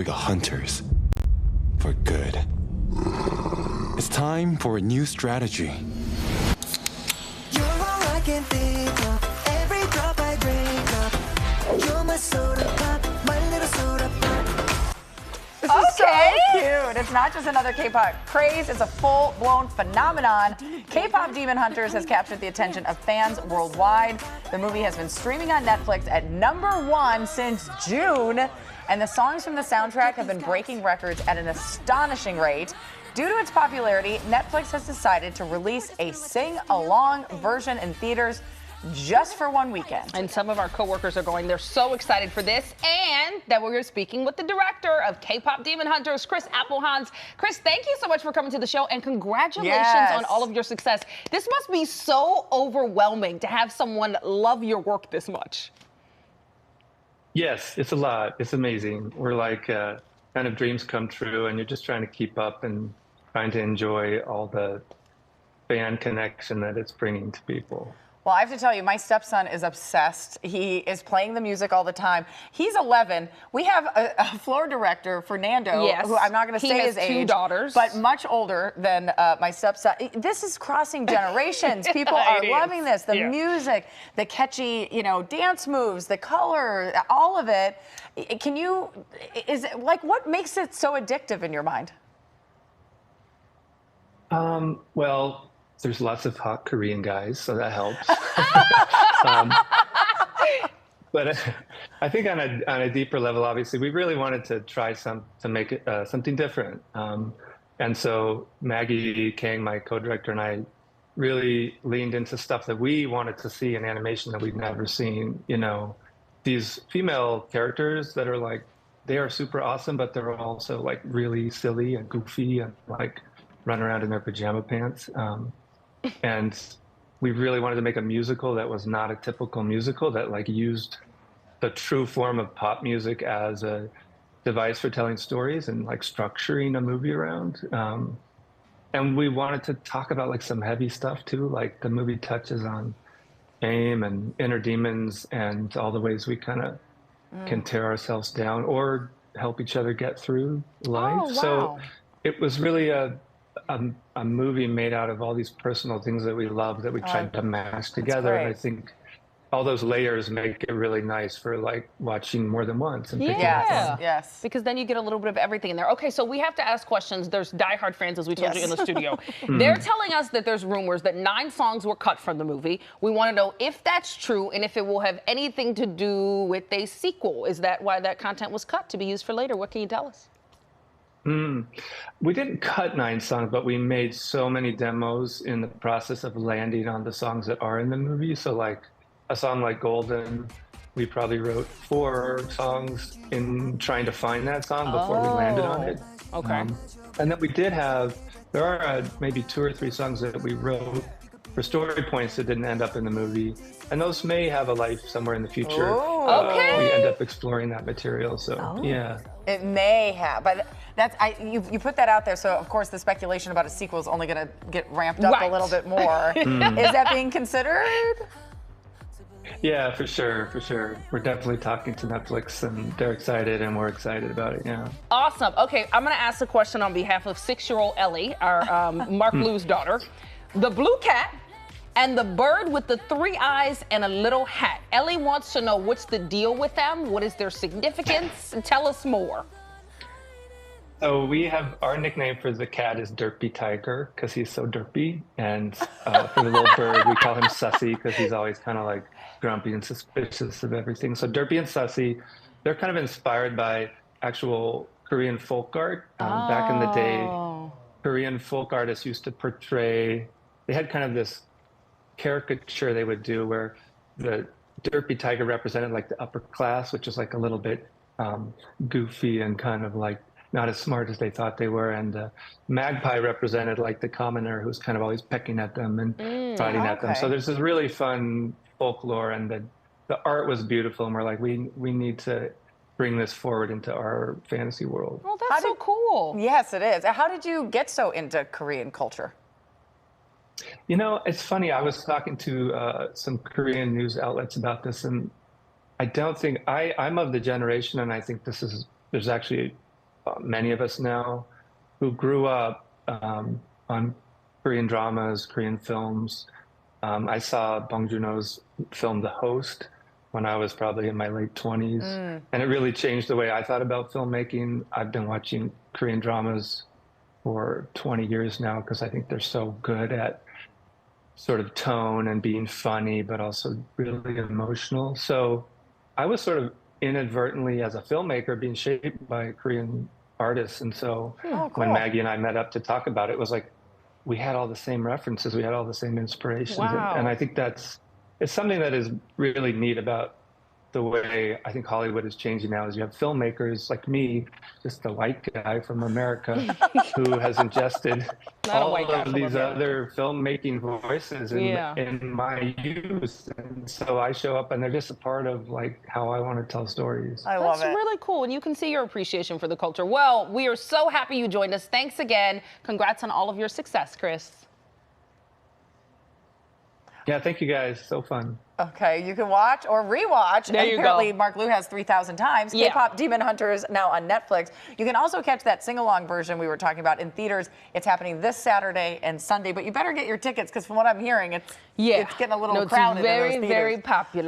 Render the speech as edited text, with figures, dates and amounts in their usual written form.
going hunters. For good. It's time for a new strategy. You're all I can think of. Every drop I drink up. You're my soda pop, my little soda pop. This is so cute. It's not just another K-pop craze, it's a full-blown phenomenon. K-pop Demon Hunters has captured the attention of fans worldwide. The movie has been streaming on Netflix at #1 since June, and the songs from the soundtrack have been breaking records at an astonishing rate. Due to its popularity, Netflix has decided to release a sing-along version in theaters just for one weekend. And some of our coworkers are going, they're so excited for this, and that we're speaking with the director of K-pop Demon Hunters, Chris Appelhans. Chris, thank you so much for coming to the show, and congratulations on all of your success. This must be so overwhelming to have someone love your work this much. Yes, it's a lot. It's amazing. We're like kind of dreams come true, and you're just trying to keep up and trying to enjoy all the fan connection that it's bringing to people. Well, I have to tell you, my stepson is obsessed. He is playing the music all the time. He's 11. We have a floor director, Fernando, who I'm not going to say his age, 2 daughters, but much older than my stepson. This is crossing generations. People are loving this. The music, the catchy, dance moves, the color, all of it. What makes it so addictive in your mind? Well, there's lots of hot Korean guys, so that helps. But I think on a deeper level, obviously, we really wanted to try to make it something different. And so Maggie Kang, my co-director, and I really leaned into stuff that we wanted to see in animation that we'd never seen. These female characters that are like, they are super awesome, but they're also like really silly and goofy and like run around in their pajama pants. And we really wanted to make a musical that was not a typical musical, that like used the true form of pop music as a device for telling stories and like structuring a movie around. And we wanted to talk about like some heavy stuff too, like the movie touches on shame and inner demons and all the ways we kind of can tear ourselves down or help each other get through life. Oh, wow. So it was really a movie made out of all these personal things that we love that we tried to mash together. And I think all those layers make it really nice for like watching more than once. And Yes. Because then you get a little bit of everything in there. Okay, so we have to ask questions. There's diehard fans, as we told you, in the studio. They're telling us that there's rumors that 9 songs were cut from the movie. We want to know if that's true and if it will have anything to do with a sequel. Is that why that content was cut, to be used for later? What can you tell us? We didn't cut 9 songs, but we made so many demos in the process of landing on the songs that are in the movie. So like a song like Golden, we probably wrote 4 songs in trying to find that song before we landed on it. Okay. And then we did have, there are maybe 2 or 3 songs that we wrote for story points that didn't end up in the movie. And those may have a life somewhere in the future. We end up exploring that material, so yeah. It may have, but you put that out there, so of course the speculation about a sequel is only going to get ramped up a little bit more. Is that being considered? Yeah, for sure. We're definitely talking to Netflix, and they're excited, and we're excited about it, yeah. Awesome. Okay, I'm going to ask a question on behalf of 6-year-old Ellie, our Mark Lou's daughter. The blue cat and the bird with the 3 eyes and a little hat. Ellie wants to know, what's the deal with them? What is their significance? Tell us more. So we have, our nickname for the cat is Derpy Tiger, because he's so derpy. And for the little bird, we call him Sussy, because he's always kind of like grumpy and suspicious of everything. So Derpy and Sussy, they're kind of inspired by actual Korean folk art. Back in the day, Korean folk artists used to portray, they had kind of this caricature they would do where the Derpy Tiger represented like the upper class, which is like a little bit goofy and kind of like not as smart as they thought they were. And Magpie represented like the commoner who's kind of always pecking at them and fighting at them. So there's this really fun folklore, and the art was beautiful. And we're like, we need to bring this forward into our fantasy world. Oh, that's so cool. Yes, it is. How did you get so into Korean culture? It's funny. I was talking to some Korean news outlets about this, and I don't think I'm of the generation, and I think there's actually many of us now, who grew up on Korean dramas, Korean films. I saw Bong Joon-ho's film The Host when I was probably in my late 20s, and it really changed the way I thought about filmmaking. I've been watching Korean dramas for 20 years now because I think they're so good at sort of tone and being funny, but also really emotional. So I was sort of inadvertently, as a filmmaker, being shaped by Korean artists. And so when Maggie and I met up to talk about it, it was like we had all the same references, we had all the same inspirations. And I think it's something that is really neat about the way I think Hollywood is changing now, is you have filmmakers like me, just a white guy from America, who has ingested all of these other filmmaking voices in my youth. And so I show up and they're just a part of like how I want to tell stories. I love it. That's really cool. And you can see your appreciation for the culture. Well, we are so happy you joined us. Thanks again. Congrats on all of your success, Chris. Yeah, thank you guys. So fun. Okay, you can watch or rewatch. There you apparently, go. Mark Liu has 3,000 times. Yeah. K-pop Demon Hunters now on Netflix. You can also catch that sing-along version we were talking about in theaters. It's happening this Saturday and Sunday, but you better get your tickets because from what I'm hearing, it's getting a little crowded in those theaters. Very, very popular.